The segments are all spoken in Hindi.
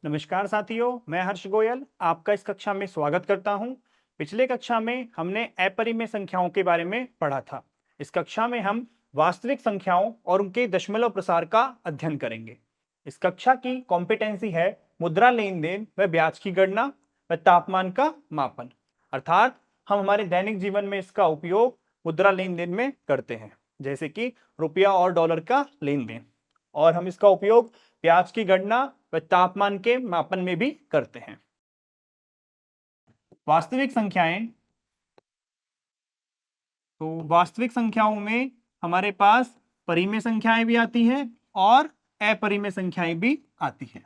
नमस्कार साथियों, मैं हर्ष गोयल आपका इस कक्षा में स्वागत करता हूं। पिछले कक्षा में हमने अपरिमेय संख्याओं के बारे में पढ़ा था। इस कक्षा में हम वास्तविक संख्याओं और उनके दशमलव प्रसार का अध्ययन करेंगे। इस कक्षा की कॉम्पिटेंसी है मुद्रा लेन देन व ब्याज की गणना व तापमान का मापन। अर्थात हम हमारे दैनिक जीवन में इसका उपयोग मुद्रा लेन देन में करते हैं, जैसे कि रुपया और डॉलर का लेन देन, और हम इसका उपयोग ब्याज की गणना व तापमान के मापन में भी करते हैं। वास्तविक संख्याएं, तो वास्तविक संख्याओं में हमारे पास परिमेय संख्याएं भी आती हैं और अपरिमेय संख्याएं भी आती हैं।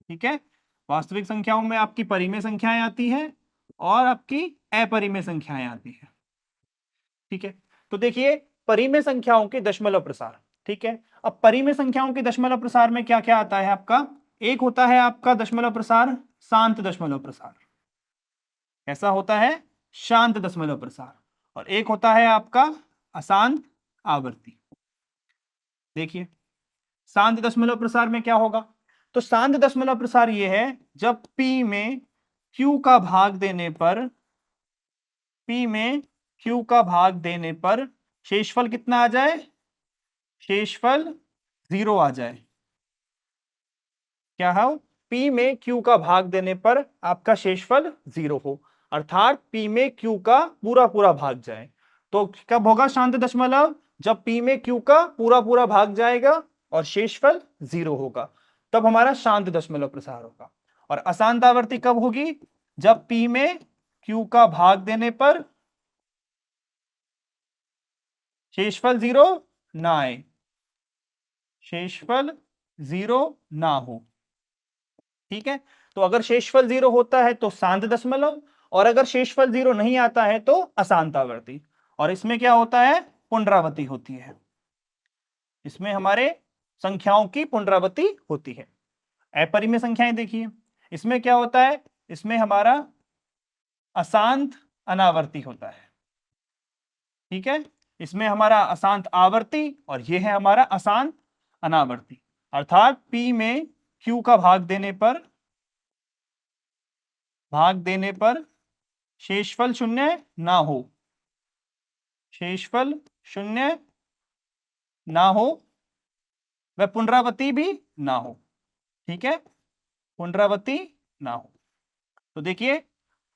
ठीक है, वास्तविक संख्याओं में आपकी परिमेय संख्याएं आती हैं और आपकी अपरिमेय संख्याएं आती हैं। ठीक है, तो देखिए परिमेय संख्याओं के दशमलव प्रसार। ठीक है, अब परिमेय संख्याओं के दशमलव प्रसार में क्या क्या आता है आपका? एक होता है आपका दशमलव प्रसार शांत दशमलव प्रसार। ऐसा होता है शांत दशमलव प्रसार। और एक होता है आपका अशांत आवर्ती। देखिए शांत दशमलव प्रसार में क्या होगा? तो शांत दशमलव प्रसार ये है जब P में Q का भाग देने पर शेषफल कितना आ जाए? शेषफल 0 आ जाए। क्या है? P में Q का भाग देने पर आपका शेषफल 0 हो, अर्थात P में Q का पूरा पूरा भाग जाए। तो कब होगा शांत दशमलव? जब P में Q का पूरा पूरा भाग जाएगा और शेषफल 0 होगा, तब हमारा शांत दशमलव प्रसार होगा। और अशांत आवर्ती कब होगी? जब P में Q का भाग देने पर शेषफल 0 ना आए, शेषफल 0 ना हो। ठीक है, तो अगर शेषफल 0 होता है तो शांत दशमलव, और अगर शेषफल 0 नहीं आता है तो अशांत आवर्ती। और इसमें क्या होता है? पुनरावृत्ति होती है। इसमें हमारे संख्याओं की पुनरावृत्ति होती है। अपरिमेय संख्याएं देखिए, इसमें क्या होता है? इसमें हमारा अशांत अनावर्ती होता है। ठीक है, इसमें हमारा अशांत आवर्ती और यह है हमारा अशांत अनावर्ती। अर्थात P में Q का भाग देने पर शेषफल 0 ना हो, शेषफल 0 ना हो, वह पुनरावृत्ति भी ना हो। ठीक है, पुनरावृत्ति ना हो। तो देखिए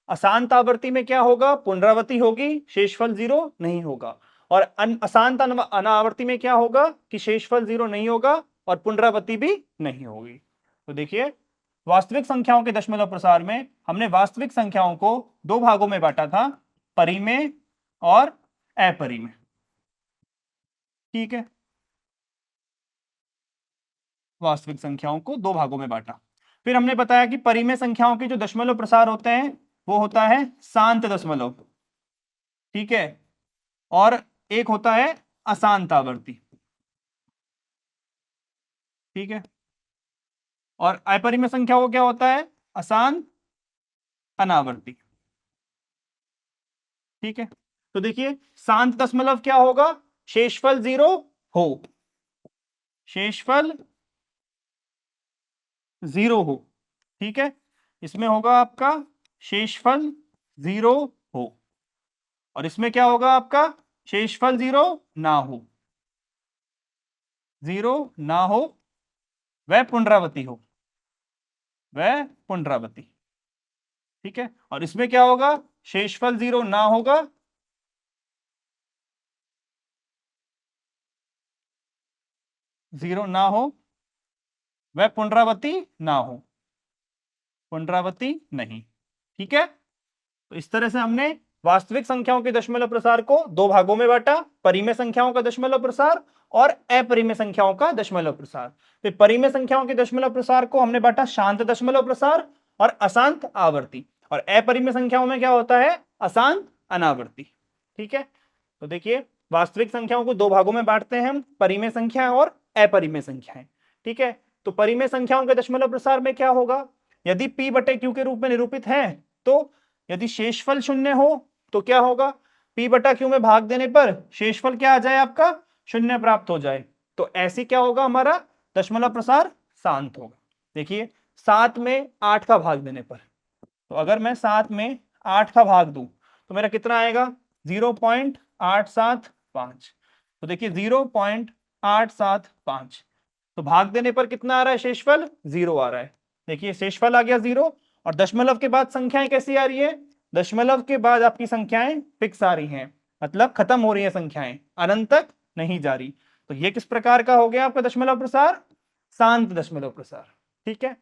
अशांत आवर्ती में क्या होगा? पुनरावृत्ति होगी, शेषफल 0 नहीं होगा। और अशांत अनावर्ती में क्या होगा कि शेषफल 0 नहीं होगा और पुनरावृत्ति भी नहीं होगी। तो देखिए वास्तविक संख्याओं के दशमलव प्रसार में हमने वास्तविक संख्याओं को दो भागों में बांटा था, परिमेय और अपरिमेय। ठीक है, वास्तविक संख्याओं को दो भागों में बांटा। फिर हमने बताया कि परिमेय संख्याओं के जो दशमलव प्रसार होते हैं वो होता है शांत दशमलव। ठीक है, और एक होता है अशांत आवर्ती। ठीक है, और अपरिमेय संख्या को क्या होता है? अशांत अनावर्ती। ठीक है, तो देखिए शांत दशमलव क्या होगा? शेषफल 0 हो, शेषफल 0 हो। ठीक है, इसमें होगा आपका शेषफल 0 हो, और इसमें क्या होगा आपका? शेषफल 0 ना हो, 0 ना हो, वह पुनरावृत्ति हो, वह पुनरावृत्ति। ठीक है, और इसमें क्या होगा? शेषफल 0 ना होगा, जीरो ना हो, वह पुनरावृत्ति ना हो, पुनरावृत्ति नहीं। ठीक है, तो इस तरह से हमने वास्तविक संख्याओं के दशमलव प्रसार को दो भागों में बांटा, परिमेय संख्याओं का दशमलव प्रसार और अपरिमेय संख्याओं का दशमलव प्रसार। फिर परिमेय संख्याओं के दशमलव प्रसार को हमने बांटा शांत दशमलव प्रसार और अशांत आवर्ती, और अपरिमेय संख्याओं में क्या होता है? अशांत अनावर्ती। ठीक है, तो देखिए वास्तविक संख्याओं को दो भागों में बांटते हैं हम, परिमेय संख्या और अपरिमेय संख्याएं। ठीक है, तो परिमेय संख्याओं के दशमलव प्रसार में क्या होगा? यदि P बटे Q के रूप में निरूपित है, तो यदि शेषफल 0 हो तो क्या होगा? P बटा Q में भाग देने पर शेषफल क्या आ जाए? आपका 0 प्राप्त हो जाए। तो ऐसी क्या होगा? हमारा दशमलव प्रसार शांत होगा। देखिए 7 में 8 का भाग देने पर। तो अगर मैं 7 में 8 का भाग दूं तो मेरा कितना आएगा 0.875। तो देखिए 0.875, तो भाग देने पर कितना आ रहा है शेषफल 0 आ रहा है। देखिए शेषफल आ गया 0। और दशमलव के बाद संख्याएं कैसी आ रही है, दशमलव के बाद आपकी संख्याएं फिक्स आ रही हैं, मतलब खत्म हो रही है संख्याएं, अनंत तक नहीं जा रही। तो ये किस प्रकार का हो गया आपका दशमलव प्रसार, शांत दशमलव प्रसार। ठीक है।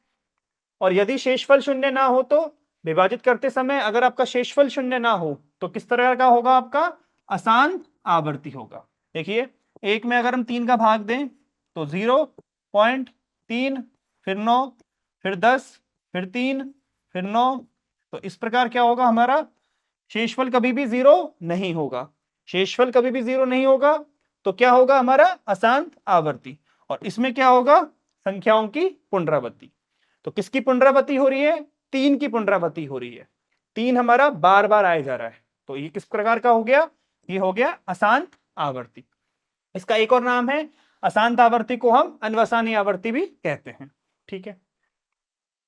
और यदि शेषफल शून्य ना हो तो विभाजित करते समय अगर आपका शेषफल शून्य ना हो तो किस तरह का होगा आपका अशांत आवर्ती होगा। देखिए 1 में अगर हम 3 का भाग दें तो 0.3, फिर 9, फिर 10, फिर 3, फिर 9। तो इस प्रकार क्या होगा हमारा शेषफल कभी भी 0 नहीं होगा। शेषफल कभी भी 0 नहीं होगा तो क्या होगा हमारा अशांत आवर्ती। और इसमें क्या होगा संख्याओं की पुनरावृत्ति। तो किसकी पुनरावृत्ति हो रही है, 3 की पुनरावृत्ति हो रही है। 3 हमारा बार बार आए जा रहा है। तो ये किस प्रकार का हो गया, ये हो गया अशांत आवर्ती। इसका एक और नाम है अशांत आवर्ती को हम अनवसानी आवर्ती भी कहते हैं। ठीक है।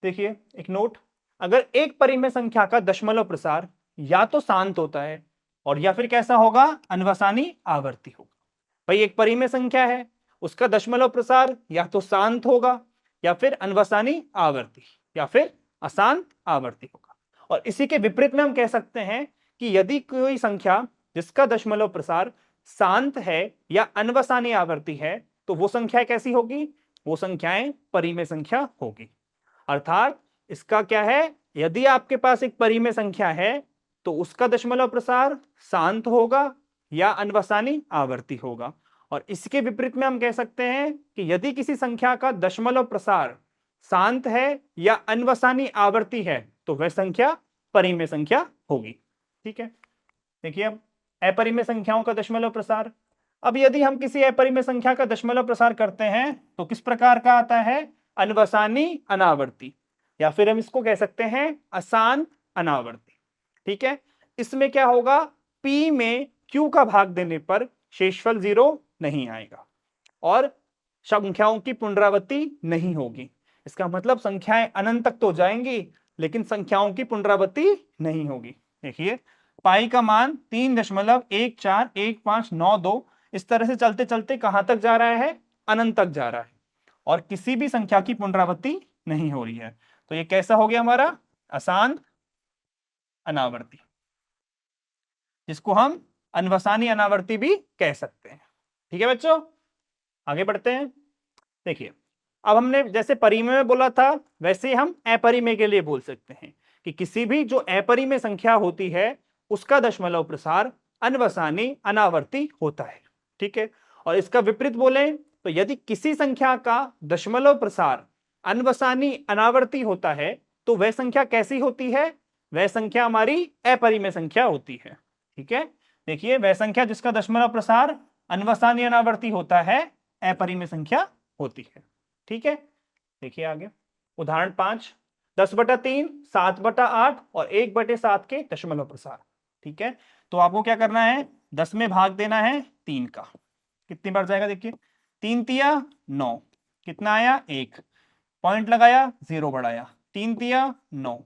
देखिए एक नोट, अगर एक परिमेय संख्या का दशमलव प्रसार या तो शांत होता है और या फिर कैसा होगा अनवसानी आवर्ती होगा। भाई एक परिमेय संख्या है, उसका दशमलव प्रसार या तो शांत होगा या फिर अनवसानी आवर्ती या फिर अशांत आवर्ती होगा। और इसी के विपरीत में हम कह सकते हैं कि यदि कोई संख्या जिसका दशमलव प्रसार शांत है या अनवसानी आवर्ती है तो वो संख्या कैसी होगी, वो संख्याएं परिमेय संख्या होगी। अर्थात इसका क्या है, यदि आपके पास एक परिमेय संख्या है तो उसका दशमलव प्रसार शांत होगा या अनवसानी आवर्ती होगा। और इसके विपरीत में हम कह सकते हैं कि यदि किसी संख्या का दशमलव प्रसार शांत है या अनवसानी आवर्ती है तो वह संख्या परिमेय संख्या होगी। ठीक है। देखिए अब अपरिमेय संख्याओं का दशमलव प्रसार। अब यदि हम किसी अपरिमेय संख्या का दशमलव प्रसार करते हैं तो किस प्रकार का आता है, अनवसानी अनावर्ती, या फिर हम इसको कह सकते हैं अशांत अनावर्ती। ठीक है। इसमें क्या होगा, P में Q का भाग देने पर शेषफल 0 नहीं आएगा और संख्याओं की पुनरावृत्ति नहीं होगी। इसका मतलब संख्याएं अनंत तक तो जाएंगी लेकिन संख्याओं की पुनरावृत्ति नहीं होगी। देखिए पाई का मान 3.141592 इस तरह से चलते चलते कहां तक जा रहा है, अनंत तक जा रहा है और किसी भी संख्या की पुनरावृत्ति नहीं हो रही है। तो ये कैसा हो गया हमारा अशांत अनावर्ती, जिसको हम अनवसानी अनावर्ती भी कह सकते हैं। ठीक है बच्चों, आगे बढ़ते हैं। देखिए अब हमने जैसे परिमेय में बोला था वैसे हम अपरिमेय के लिए बोल सकते हैं कि किसी भी जो अपरिमेय संख्या होती है उसका दशमलव प्रसार अनवसानी अनावर्ती होता है। ठीक है। और इसका विपरीत बोले तो यदि किसी संख्या का दशमलव प्रसार अनवसानी अनावर्ती होता है तो वह संख्या कैसी होती है, वह संख्या हमारी अपरिमेय संख्या होती है। ठीक है। देखिए वह संख्या जिसका दशमलव प्रसार अनवसानी अनावर्ती होता है अपरिमेय संख्या होती है। ठीक है। देखिए आगे उदाहरण 5, 10/3, 7/8 और 1/7 के दशमलव प्रसार। ठीक है। तो आपको क्या करना है, 10 में भाग देना है 3 का। कितनी बार जाएगा, देखिए 3 तिया 9, कितना आया 1, पॉइंट लगाया 0 बढ़ाया, 3 तिया 9,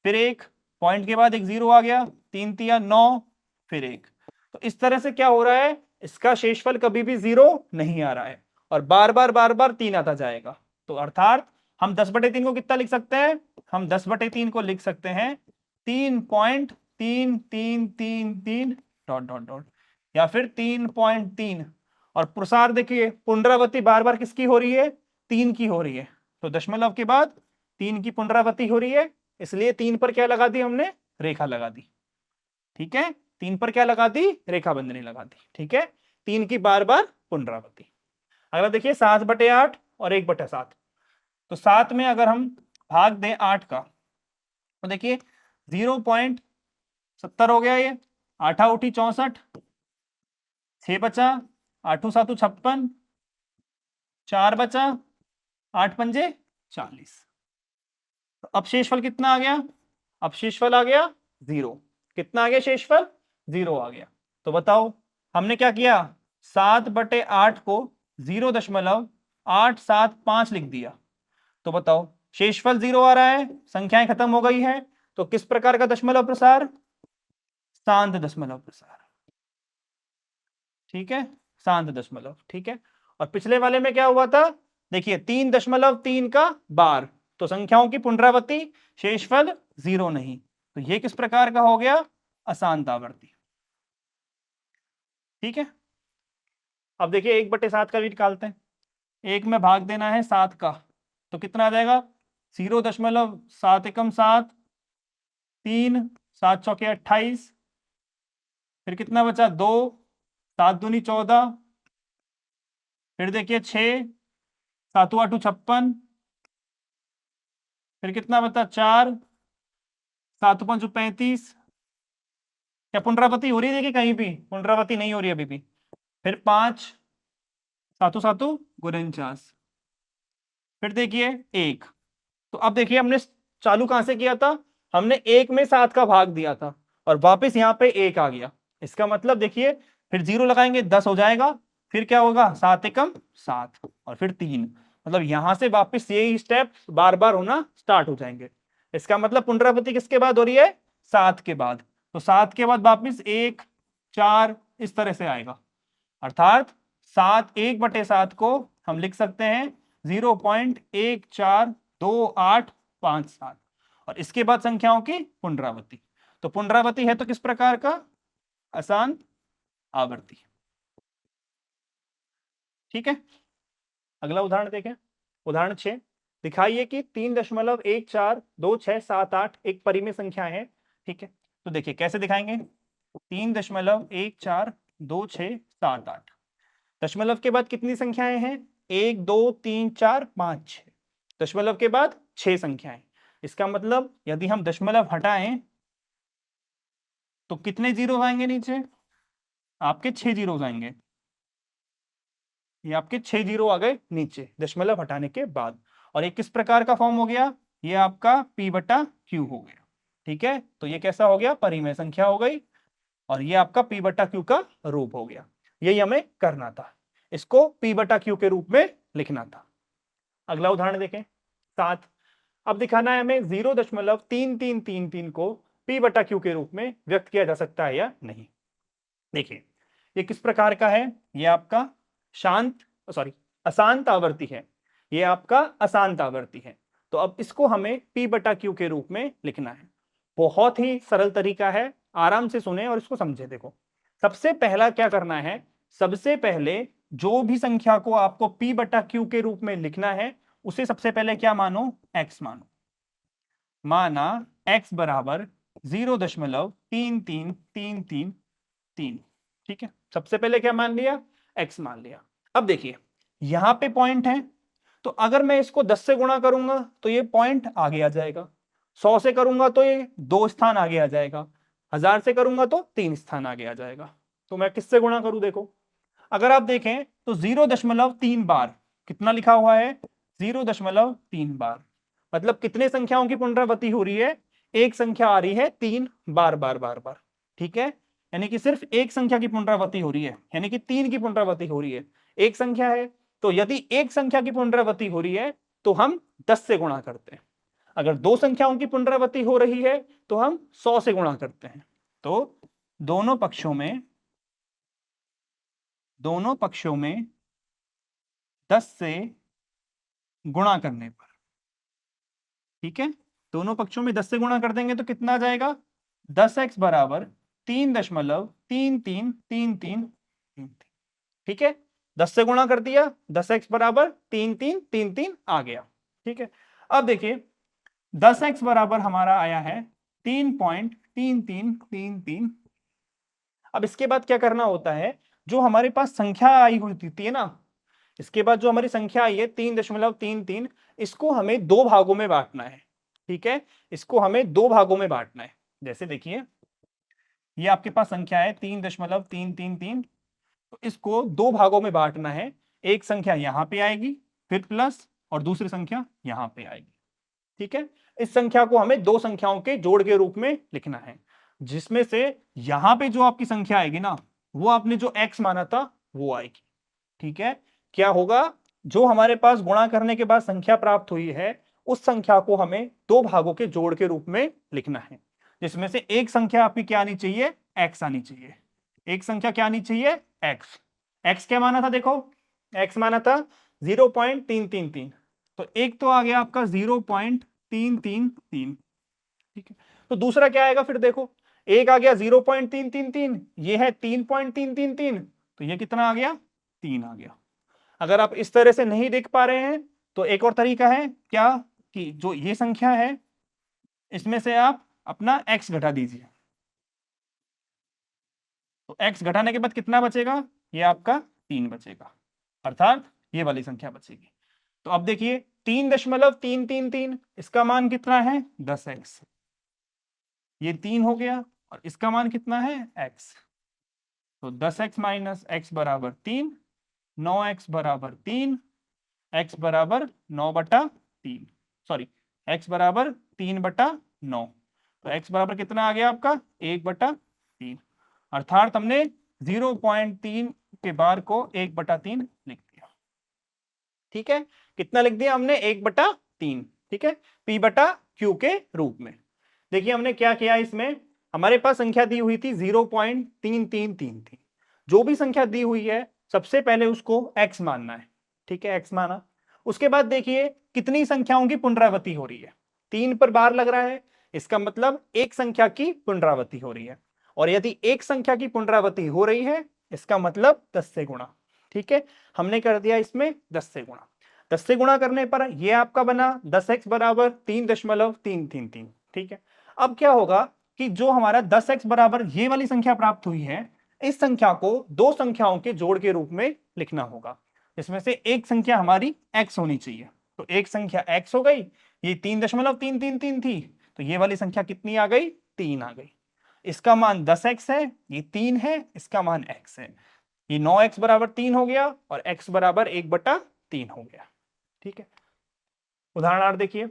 फिर 1 पॉइंट के बाद एक 0 आ गया, 3 तिया 9, फिर 1। तो इस तरह से क्या हो रहा है, इसका शेषफल कभी भी 0 नहीं आ रहा है और बार बार 3 आता जाएगा। तो अर्थात हम 10/3 को कितना लिख सकते हैं, हम 10/3 को लिख सकते हैं 3.333 डॉट डॉट डॉट या फिर 3.3। और प्रसार देखिए पुनरावृत्ति बार बार किसकी हो रही है, 3 की हो रही है। तो दशमलव के बाद 3 की पुनरावृत्ति हो रही है, इसलिए 3 पर क्या लगा दी हमने, रेखा लगा दी। ठीक है। 3 पर क्या लगा दी, रेखा बंधनी लगा दी। ठीक है। 3 की बार बार पुनरावृत्ति। अगला देखिए 7/8 और 1/7। तो 7 में अगर हम भाग दें 8 का तो देखिए 0.70 हो गया, ये 8 उठी 64, 6 बचा, 8 7 56, 4 बचा, 8 पंजे 40। तो अब शेषफल कितना आ गया, अब शेषफल आ गया 0। कितना आ गया शेषफल, 0 आ गया। तो बताओ हमने क्या किया, 7/8 को 0.875 लिख दिया। तो बताओ शेषफल 0 आ रहा है, संख्याएं खत्म हो गई है, तो किस प्रकार का दशमलव प्रसार? शांत दशमलव प्रसार। ठीक है, शांत दशमलव। ठीक है, और पिछले वाले में क्या हुआ था? देखिए 3.3 का बार, तो संख्याओं की पुनरावृत्ति, शेषफल 0 नहीं, तो ये किस प्रकार का हो गया? अशांत आवर्ती। ठीक है, अब देखिए 1/7 का भी निकालते हैं। 1 में भाग देना है 7 का, तो कितना आ जाएगा? 0.7 एकम 7, 3, 7 चौके 28, फिर कितना बचा? 2, 7 दूनी 14, फिर देखिए 6, 7 8 56, फिर कितना बचा? 4, 7 5 35। क्या पुनरावृत्ति हो रही है? देखिए कहीं भी पुनरावृत्ति नहीं हो रही अभी भी। फिर 5, 7 7 49, फिर देखिए 1। तो अब देखिए हमने चालू कहां से किया था? हमने 1 में 7 का भाग दिया था और वापस यहां पे 1 आ गया। इसका मतलब देखिए फिर 0 लगाएंगे 10 हो जाएगा, फिर क्या होगा? 7 एकम 7 और फिर 3, मतलब यहां से वापस यही स्टेप बार बार होना स्टार्ट हो जाएंगे। इसका मतलब पुनरावृत्ति किसके बाद हो रही है? 7 के बाद। तो 7 के बाद वापस 1, 4 इस तरह से आएगा, अर्थात 7 1/7 को हम लिख सकते हैं 0.142857 और इसके बाद संख्याओं की पुनरावृत्ति। तो पुनरावृत्ति है तो किस प्रकार का? अशांत आवर्ती। ठीक है, अगला उदाहरण देखें। उदाहरण 6, दिखाइए कि 3.142678 एक परिमेय संख्या है। ठीक है, तो देखिए कैसे दिखाएंगे। 3.142678, दशमलव के बाद कितनी संख्याएं हैं? 1 2 3 4 5 6, दशमलव के बाद 6 संख्याएं। इसका मतलब यदि हम दशमलव हटाएं तो कितने जीरो आएंगे नीचे? आपके 6 जीरो आएंगे। ये आपके 6 जीरो आ गए नीचे दशमलव हटाने के बाद, और ये किस प्रकार का फॉर्म हो गया? ये आपका P/Q हो गया। ठीक है, तो ये कैसा हो गया? परिमेय संख्या हो गई, और ये आपका P/Q का रूप हो गया। यही हमें करना था, इसको P/Q के रूप में लिखना था। अगला उदाहरण देखें 7। अब दिखाना है हमें 0.3333 को P/Q के रूप में व्यक्त किया जा सकता है या नहीं। देखिए ये किस प्रकार का है? ये आपका अशांत आवर्ती है। ये आपका अशांत आवर्ती है, तो अब इसको हमें P/Q के रूप में लिखना है। बहुत ही सरल तरीका है, आराम से सुने और इसको समझे। देखो सबसे पहला क्या करना है? सबसे पहले जो भी संख्या को आपको P/Q के रूप में लिखना है उसे सबसे पहले क्या मानो? x मानो। माना x बराबर 0.3333। ठीक है, सबसे पहले क्या मान लिया? x मान लिया। अब देखिए यहां पे पॉइंट है, तो अगर मैं इसको 10 से गुणा करूंगा तो ये पॉइंट आगे आ जाएगा, 100 से करूंगा तो ये 2 स्थान आगे आ जाएगा, 1000 से करूंगा तो 3 स्थान आगे आ जाएगा। तो मैं किससे गुणा करूं? देखो अगर आप देखें तो 0.3 बार कितना लिखा हुआ है? 0.3 बार, मतलब कितने संख्याओं की पुनरावृत्ति हो रही है? एक संख्या आ रही है 3 बार बार बार बार। ठीक है, यानी कि सिर्फ एक संख्या की पुनरावृत्ति हो रही है, यानी कि 3 की पुनरावृत्ति हो रही है। एक संख्या है, तो यदि एक संख्या की पुनरावृत्ति हो रही है तो हम 10 से गुणा करते हैं। अगर दो संख्याओं की पुनरावृत्ति हो रही है तो हम 100 से गुणा करते हैं। तो दोनों पक्षों में 10 से गुणा करने पर, ठीक है, दोनों पक्षों में 10 से गुणा कर देंगे तो कितना आ जाएगा? 10x बराबर 3.3333। ठीक है, 10 से गुणा कर दिया, 10x बराबर 3333 आ गया। ठीक है, अब देखिए 10x बराबर हमारा आया है 3.3333। अब इसके बाद क्या करना होता है? जो हमारे पास संख्या आई हुई थी ना, इसके बाद जो हमारी संख्या आई है 3.33, इसको हमें दो भागों में बांटना है। ठीक है, इसको हमें दो भागों में बांटना है। जैसे देखिए ये आपके पास संख्या है 3.333, तो इसको दो भागों में बांटना है। एक संख्या यहां पे आएगी, फिर प्लस, और दूसरी संख्या यहां पे आएगी। ठीक है, इस संख्या को हमें दो संख्याओं के जोड़ के रूप में लिखना है, जिसमें से यहां पे जो आपकी संख्या आएगी ना, वो आपने जो x माना था वो आएगी। ठीक है, क्या होगा? जो हमारे पास गुणा करने के बाद संख्या प्राप्त हुई है उस संख्या को हमें दो भागों के जोड़ के रूप में लिखना है, जिसमें से एक संख्या आपकी क्या आनी चाहिए, x आनी चाहिए। एक संख्या क्या आनी चाहिए, x। x क्या माना था, देखो x माना था 0.333, तो एक तो आ गया आपका 0.333, ठीक है। तो दूसरा क्या आएगा फिर, देखो एक आ गया 0.333, ये है 3.333, तो ये कितना आ गया, 3 आ गया। अगर आप इस तरह से नहीं देख पा रहे हैं तो एक और तरीका है क्या, कि जो ये संख्या है इसमें से आप अपना x घटा दीजिए, तो x घटाने के बाद कितना बचेगा, ये आपका 3 बचेगा, अर्थात ये वाली संख्या बचेगी। तो अब देखिए 3.333, इसका मान कितना है, 10x, ये 3 हो गया, और इसका मान कितना है, x, तो 10x माइनस x बराबर 3, 9x बराबर 3, x बराबर 9/3, सॉरी x बराबर 3/9, तो x बराबर कितना आ गया आपका, 1/3, अर्थात हमने 0.3 के बार को 1/3 लिख दिया, ठीक है। कितना लिख दिया हमने, 1/3, ठीक है, p/q के रूप में। देखिए हमने क्या किया, इसमें हमारे पास संख्या दी हुई थी 0.333 थी। जो भी संख्या दी हुई है सबसे पहले उसको x मानना है, ठीक है, x माना। उसके बाद देखिए कितनी संख्याओं की पुनरावृत्ति हो रही है, 3 पर बार लग रहा है, इसका मतलब एक संख्या की पुनरावृत्ति हो रही है, और यदि एक संख्या की पुनरावृत्ति हो रही है इसका मतलब 10 से गुणा, ठीक है। हमने कर दिया इसमें 10 से गुणा। 10 से गुणा करने पर ये आपका बना 10x बराबर 3.333, ठीक है। अब क्या होगा कि जो हमारा 10x बराबर ये वाली संख्या प्राप्त हुई है, इस संख्या को दो संख्याओं के जोड़ के रूप में लिखना होगा, इसमें से एक संख्या हमारी x होनी चाहिए, तो एक संख्या x हो गई, ये 3.333 थी, तो ये वाली संख्या कितनी आ गई, 3 आ गई। इसका मान 10x है, ये 3 है, इसका मान x है, ये 9x बराबर 3 हो गया, और x बराबर 1/3 हो गया, ठीक है। उदाहरण 8 देखिए,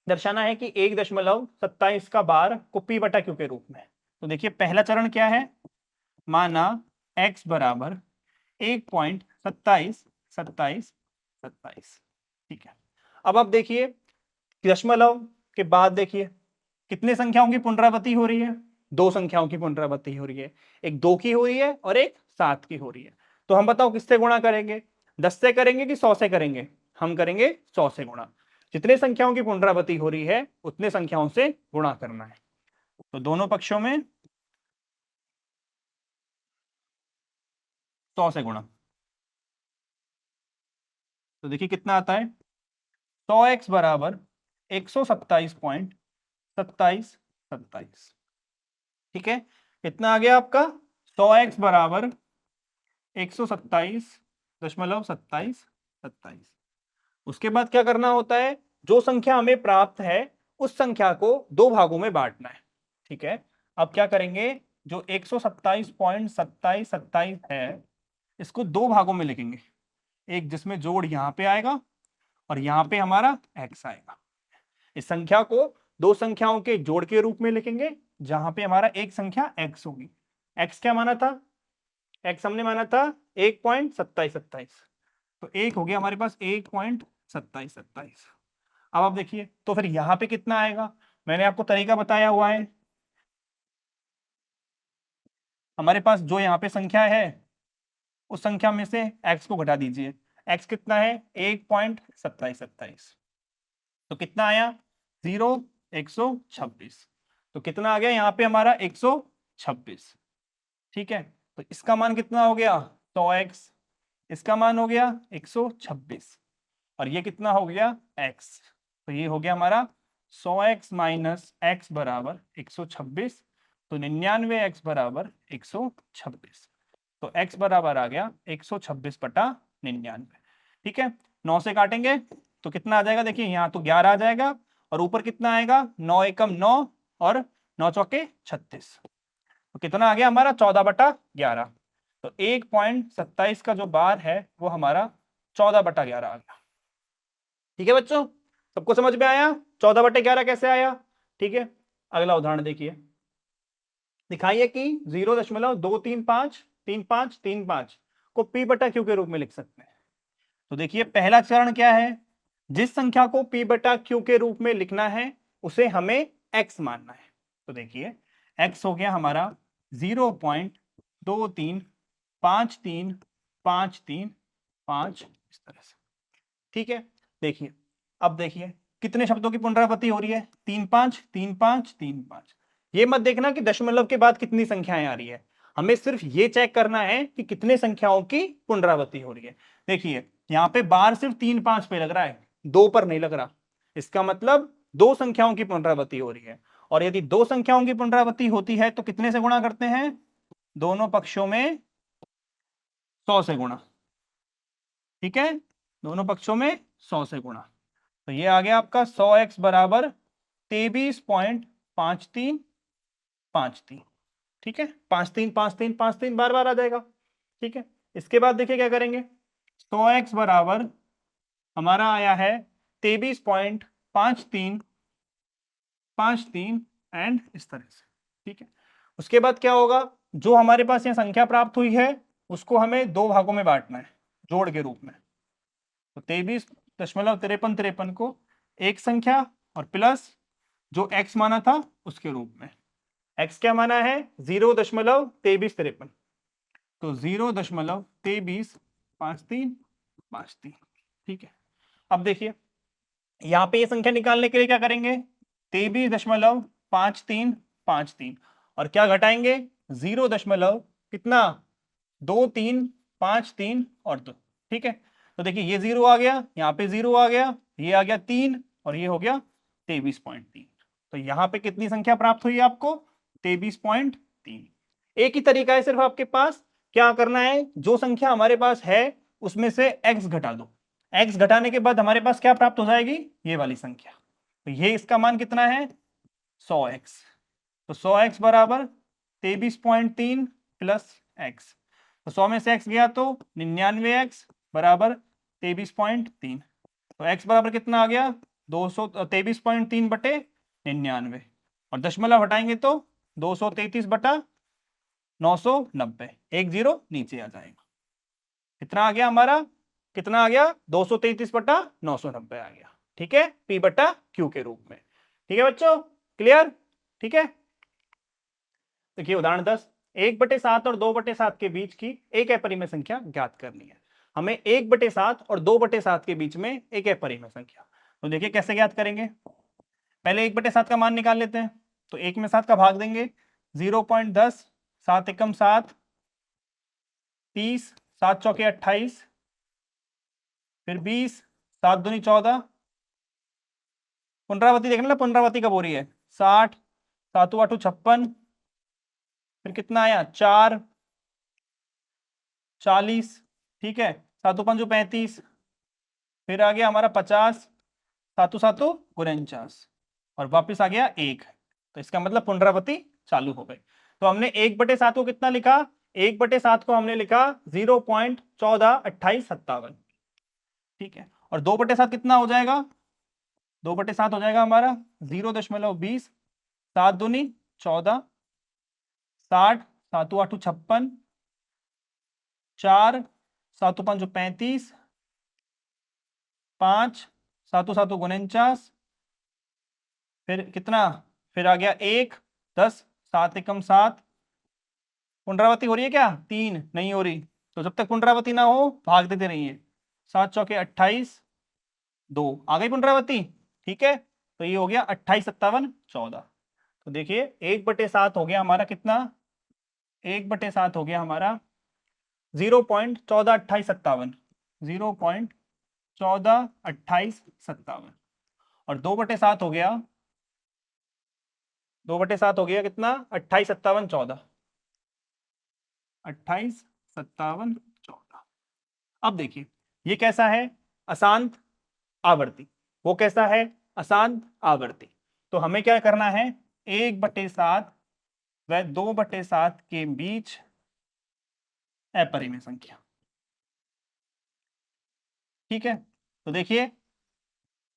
दर्शाना है कि 1.27 का बार को p/q के रूप में। तो देखिए पहला चरण क्या है, माना x बराबर 1.272727, ठीक है। अब आप देखिए दशमलव के बाद देखिए कितने संख्याओं की पुनरावृत्ति हो रही है, दो संख्याओं की पुनरावृत्ति हो रही है, एक 2 की हो रही है और एक 7 की हो रही है। तो हम बताओ किससे गुणा करेंगे, 10 से करेंगे कि 100 से करेंगे, हम करेंगे 100 से गुणा। जितने संख्याओं की पुनरावृत्ति हो रही है उतने संख्याओं से गुणा करना है, तो दोनों पक्षों में 100 से गुणा, तो देखिए कितना आता है, 100x बराबर 127.2727, ठीक है। कितना आ गया आपका, 100x बराबर 127.2727। उसके बाद क्या करना होता है, जो संख्या हमें प्राप्त है उस संख्या को दो भागों में बांटना है, ठीक है। अब क्या करेंगे, जो 127.2727 है इसको दो भागों में लिखेंगे, एक जिसमें जोड़ यहां पे आएगा और यहां पे हमारा x आएगा। इस संख्या को दो संख्याओं के जोड़ के रूप में लिखेंगे, जहां पे हमारा एक संख्या x होगी। x क्या माना था, x हमने माना था 1.2727, तो एक हो गया हमारे पास 1.2727। अब आप देखिए तो फिर यहां पे कितना आएगा, मैंने आपको तरीका बताया हुआ है, हमारे पास जो यहाँ पे संख्या है उस संख्या में से x को घटा दीजिए। x कितना है, 1.2727, तो कितना आया, 126। तो कितना आ गया यहाँ पे हमारा 126, ठीक है। तो इसका मान कितना हो गया, 100x, इसका मान हो गया 126, और ये कितना हो गया x, तो ये हो गया हमारा 100x माइनस x बराबर 126, तो 99x बराबर 126, तो x बराबर आ गया 126/99, ठीक है। 9 से काटेंगे तो कितना आ जाएगा, देखिए यहाँ तो 11 आ जाएगा, और ऊपर कितना आएगा, 9 एकम 9 और 9 चौके 36, तो कितना आ गया हमारा 14/11, तो 1.27 का जो बार है वो हमारा 14/11 आ गया, ठीक है बच्चों, सबको समझ में आया 14/11 कैसे आया, ठीक है। अगला उदाहरण देखिए, दिखाइए कि 0.2353535 को p/q के रूप में लिख सकते हैं। तो देखिए पहला चरण क्या है, जिस संख्या को p बटा q के रूप में लिखना है उसे हमें x मानना है। तो देखिए x हो गया हमारा 0.235353 इस तरह से। ठीक है, देखिए अब देखिए कितने शब्दों की पुनरावृत्ति हो रही है, 3 5 3 5 3 5। ये मत देखना कि दशमलव के बाद कितनी संख्याएं आ रही है, हमें सिर्फ ये चेक करना है कि कितने संख्याओं की पुनरावृत्ति हो रही है। देखिए यहाँ पे बार सिर्फ 3 5 पे लग रहा है, 2 पर नहीं लग रहा। इसका मतलब 2 संख्याओं की पुनरावृत्ति हो रही है, और यदि 2 संख्याओं की पुनरावृत्ति होती है तो कितने से गुणा करते हैं, दोनों पक्षों में 100 से गुणा। ठीक है, दोनों पक्षों में 100 से गुणा। तो ये आ गया आपका 100x बराबर 23.5353। ठीक है, 535353 बार बार आ जाएगा। ठीक है, इसके बाद देखिए क्या करेंगे, 100x बराबर हमारा आया है 23.5353 एंड इस तरह से। ठीक है, उसके बाद क्या होगा, जो हमारे पास यह संख्या प्राप्त हुई है उसको हमें 2 भागों में बांटना है जोड़ के रूप में। तो 23.5353 को एक संख्या और प्लस जो x माना था उसके रूप में। x क्या माना है, 0.2353, तो 0.235353। ठीक है, अब देखिए यहां पे ये संख्या निकालने के लिए क्या करेंगे, 23.5353 और क्या घटाएंगे, 0 कितना 2353 और 2। ठीक है, तो देखिए ये 0 आ गया, यहाँ पे 0 आ गया, ये आ गया 3 और ये हो गया 23.3। तो यहाँ पे कितनी संख्या प्राप्त हुई आपको, 23.3। एक ही तरीका है सिर्फ आपके पास, क्या करना है, जो संख्या हमारे पास है उसमें से x घटा दो। x घटाने के बाद हमारे पास क्या प्राप्त हो जाएगी, ये वाली संख्या। तो ये इसका मान कितना है, 100x। तो 100x बराबर 23.3 प्लस x। तो 100 में से x गया तो 99x बराबर 23.3। तो x बराबर कितना आ गया, 223.3 बटे 99, और दशमलव हटाएंगे तो 233 बटा 990, एक जीरो नीचे आ जाएगा। कितना आ गया हमारा, कितना आ गया, 233 बटा 990 आ गया। ठीक है, p बटा q के रूप में। ठीक है बच्चों, क्लियर। ठीक है, देखिए उदाहरण 10, 1/7 और 2/7 के बीच की एक अपरिमेय संख्या ज्ञात करनी है। हमें 1/7 और 2/7 के बीच में एक अपरिमेय संख्या, तो देखिए कैसे ज्ञात करेंगे। पहले 1/7 का मान निकाल लेते हैं, तो 1 में 7 का भाग देंगे, 0.10, 7 एकम 7, 30, 7 चौके 28, फिर 20, 7 दूनी 14। पुनरावृत्ति देखना ना, पुनरावृत्ति कब हो रही है, 60, 7 8 56, फिर कितना आया 4, 40। ठीक है, 7 5 35, फिर आ गया हमारा 50, 7 7 49, और वापस आ गया 1। तो इसका मतलब पुनरावृत्ति चालू हो गई। तो हमने 1/7 को कितना लिखा, 1/7 को हमने लिखा 0.142857। ठीक है, और 2/7 कितना हो जाएगा, 2/7 हो जाएगा हमारा 0.20, 7 दूनी 14, 60, 7 8 56, 4, 7 5 35, 5, 7 7 49, फिर कितना, फिर आ गया 1, 10, 7 एकम 7। पुनरावृत्ति हो रही है क्या, 3 नहीं हो रही, तो जब तक पुनरावृत्ति ना हो भाग देते रहिए। 7 चौके 28, 2 आ गई पुनरावृत्ति। ठीक है, तो ये हो गया 28 57 14। तो देखिए 1/7 हो गया हमारा कितना, 1/7 हो गया हमारा 0.142857, 0.142857, और 2/7 हो गया, 2/7 हो गया कितना, 28 57 14, 28 57 14। अब देखिए ये कैसा है, अशांत आवर्ती, वो कैसा है, अशांत आवर्ती। तो हमें क्या करना है, 1/7 व 2/7 के बीच अपरिमेय संख्या। ठीक है, तो देखिए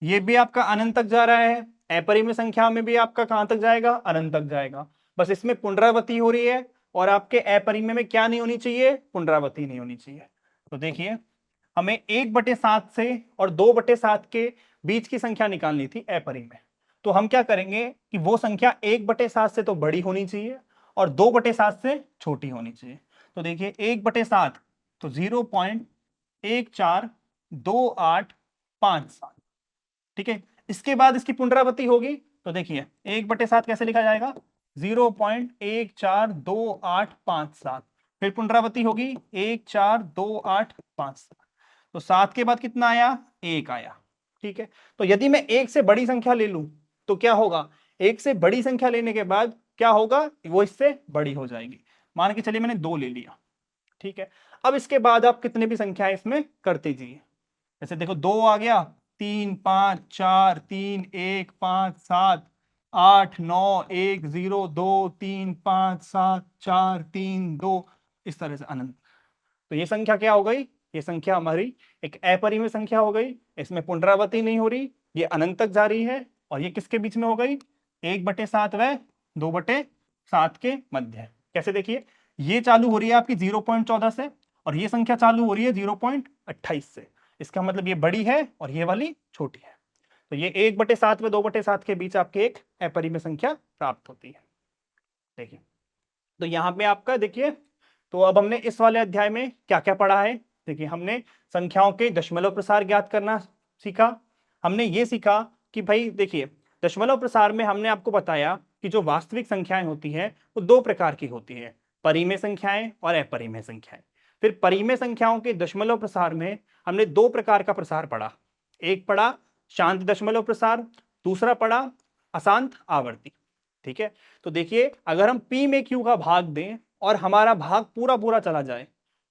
ये भी आपका अनंत तक जा रहा है, अपरिमेय संख्या में भी आपका कहां तक जाएगा, अनंत तक जाएगा। बस इसमें पुनरावृत्ति हो रही है, और आपके अपरिमेय में क्या नहीं होनी चाहिए, पुनरावृत्ति नहीं होनी चाहिए। तो देखिए हमें 1/7 से और 2/7 के बीच की संख्या निकालनी थी अपरिमेय। तो हम क्या करेंगे कि वो संख्या 1/7 से तो बड़ी होनी चाहिए और 2/7 से छोटी होनी चाहिए। तो देखिए 1/7 तो 0.14285, ठीक है। इसके बाद इसकी पुनरावृत्ति होगी तो देखिए 1/7 कैसे लिखा जाएगा, 0.142857। फिर पुनरावृत्ति होगी 142857। तो 7 के बाद कितना आया, 1 आया, ठीक है। तो यदि मैं 1 से बड़ी संख्या ले लूं तो क्या होगा, 1 से बड़ी संख्या लेने के बाद क्या होगा, वो इससे बड़ी हो जाएगी। मान के चलिए मैंने 2 ले लिया, ठीक है। अब इसके बाद आप कितने भी संख्याएं इसमें करते जाइए। जैसे देखो 2 आ गया, 3 5 4 3 1 5 7 8 9 1 0 2 3 5 7 4 3 2, इस तरह से अनंत। तो ये संख्या क्या हो गई, ये संख्या हमारी एक अपरिमेय संख्या हो गई। इसमें पुनरावृत्ति नहीं हो रही, ये अनंत तक जारी है। और ये किसके बीच में हो गई, 1/7 व 2/7 के मध्य। कैसे, देखिए ये चालू हो रही है आपकी 0.14 से और ये संख्या चालू हो रही है 0.28 से। इसका मतलब ये बड़ी है और ये वाली छोटी है। तो ये 1/7 व 2/7 के बीच आपके एक अपरिमेय संख्या प्राप्त होती है। देखिए तो यहाँ पे आपका देखिए, तो अब हमने इस वाले अध्याय में क्या क्या पढ़ा है। देखिए हमने संख्याओं के दशमलव प्रसार ज्ञात करना सीखा। हमने ये सीखा कि भाई देखिए दशमलव प्रसार में हमने आपको बताया कि जो वास्तविक संख्याएं होती हैं वो 2 प्रकार की होती है, परिमेय संख्याएं और अपरिमेय संख्याएं। फिर परिमेय संख्याओं के दशमलव प्रसार में हमने 2 प्रकार का प्रसार पढ़ा। एक पढ़ा शांत दशमलव प्रसार, दूसरा पढ़ा अशांत आवर्ती, ठीक है। तो देखिए अगर हम p में q का भाग दें और हमारा भाग पूरा पूरा चला जाए,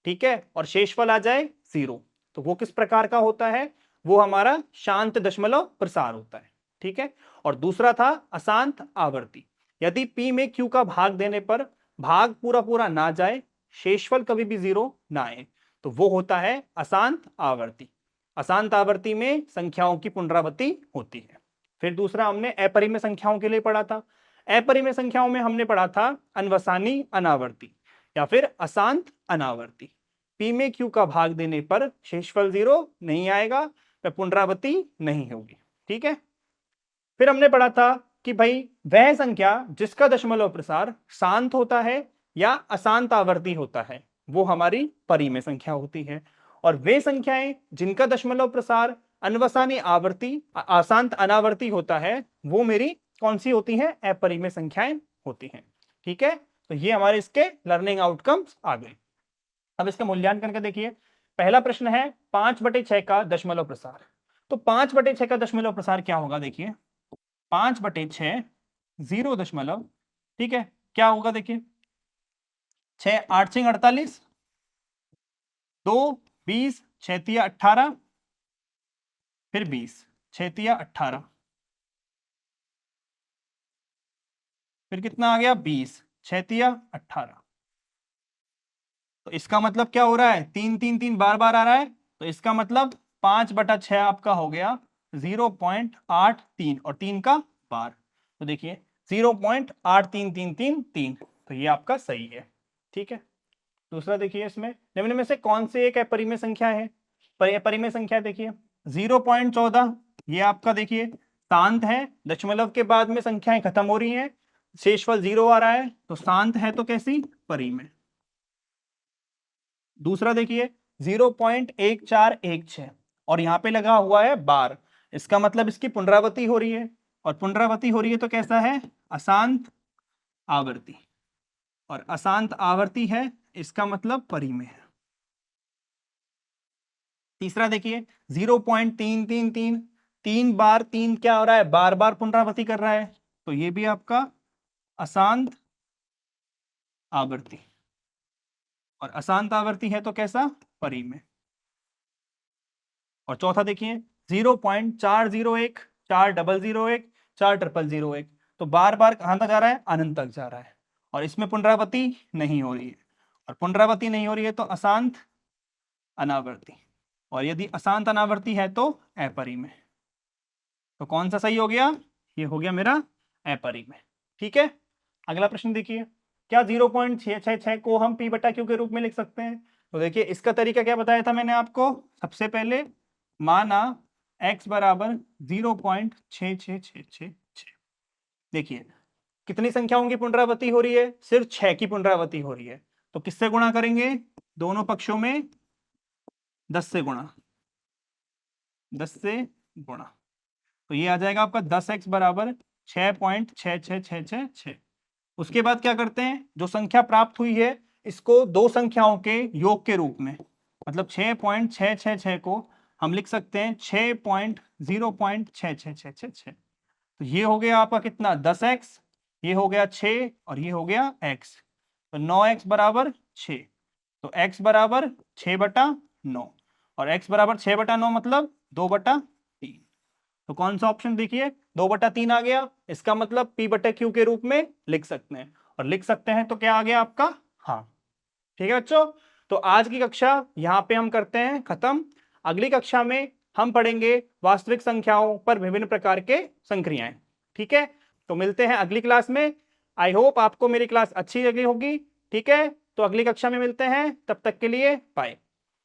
ठीक है, और शेषफल आ जाए 0, तो वो किस प्रकार का होता है, वो हमारा शांत दशमलव प्रसार होता है, ठीक है। और दूसरा था अशांत आवर्ती। यदि p में q का भाग देने पर भाग पूरा पूरा ना जाए, शेषफल कभी भी 0 ना आए, तो वो होता है अशांत आवर्ती। अशांत आवर्ती में संख्याओं की पुनरावृत्ति होती है। फिर दूसरा हमने अपरिमेय संख्याओं के लिए पढ़ा था। अपरिमेय संख्याओं में हमने पढ़ा था अनवसानी अनावर्ती या फिर अशांत अनावर्ती। p में q का भाग देने पर शेषफल 0 नहीं आएगा, वह पुनरावृत्ति नहीं होगी, ठीक है। फिर हमने पढ़ा था कि भाई वह संख्या जिसका दशमलव प्रसार शांत होता है या अशांत आवर्ती होता है वो हमारी परिमेय संख्या होती है। और वे संख्याएं जिनका दशमलव प्रसार अनवसानी आवर्ती अशांत अनावर्ती होता है वो मेरी कौन सी होती हैं, अपरिमेय संख्याएं होती हैं, ठीक है। तो ये हमारे इसके लर्निंग आउटकम्स आ गए। अब इसका मूल्यांकन का देखिए, पहला प्रश्न है 5/6 का दशमलव प्रसार। तो 5/6 का दशमलव प्रसार क्या होगा, देखिए 5/6 0, ठीक है, क्या होगा देखिए 6 8 6 48, 2 20 6 3 18, फिर 20 6 3 18, फिर कितना आ गया 20 6 3 18। तो इसका मतलब क्या हो रहा है, 3 3 3 बार बार आ रहा है, तो इसका मतलब 5/6 आपका हो गया 0.83 और 3 का बार। तो देखिए 0.83333, तो ये आपका सही है, ठीक है। दूसरा देखिए इसमें निम्न में से कौन से एक अपरिमेय संख्या है, परिमेय संख्या देखिए 0.14, ये आपका देखिए शांत है, दशमलव के बाद में संख्याएं खत्म हो रही हैं, शेषफल 0 आ रहा है, तो शांत है तो कैसी, परिमेय। दूसरा देखिए 0.1416 और यहां पे लगा हुआ है बार, इसका मतलब इसकी पुनरावृत्ति हो रही है, और पुनरावृत्ति हो रही है तो कैसा है, अशांत आवर्ती, और अशांत आवर्ती है इसका मतलब परिमेय है। तीसरा देखिए 0.333, 3 बार 3 क्या हो रहा है, बार बार पुनरावृत्ति कर रहा है, तो ये भी आपका अशांत आवर्ती, और अशांत आवर्ती है तो कैसा, परिमेय। और चौथा देखिए 0.401, 4001, 4001, तो बार बार कहां तक जा रहा है, अनंत तक जा रहा है, और इसमें पुनरावृत्ति नहीं हो रही है, और पुनरावृत्ति नहीं हो रही है तो अशांत अनावर्ती, और यदि अशांत अनावर्ती है तो अपरिमेय। तो कौन सा सही हो गया, ये हो गया मेरा अपरिमेय, ठीक है। अगला प्रश्न देखिए, क्या 0.666 को हम p/q के रूप में लिख सकते हैं। तो देखिए इसका तरीका क्या बताया था मैंने आपको। सबसे पहले माना x बराबर 0.6666। देखिए कितनी संख्याओं की पुनरावृत्ति हो रही है, सिर्फ 6 की पुनरावृत्ति हो रही है। तो किससे गुणा करेंगे, दोनों पक्षों में 10 से गुणा, 10 से गुणा। तो ये आ जाएगा आपका 10x बराबर 6.6666। उसके बाद क्या करते हैं, जो संख्या प्राप्त हुई है इसको दो संख्याओं के योग के रूप में, मतलब 6.666 को हम लिख सकते हैं 6.0.6666। तो ये हो गया आपका कितना 10x, ये हो गया 6 और ये हो गया x। तो 9x बराबर 6। तो x बराबर 6/9 और x बराबर 6/9 मतलब 2/3। तो कौन सा ऑप्शन देखिए 2/3 आ गया। इसका मतलब p/q के रूप में लिख सकते हैं, और लिख सकते हैं तो क्या आ गया आपका हाँ। ठीक है बच्चों, तो आज की कक्षा यहां पे हम करते हैं खत्म। अगली कक्षा में हम पढ़ेंगे वास्तविक संख्याओं पर विभिन्न प्रकार के संक्रियाएं। ठीक है, तो मिलते हैं अगली क्लास में। आई होप आपको मेरी क्लास अच्छी लगी होगी। ठीक है, तो अगली कक्षा में मिलते हैं, तब तक के लिए बाय।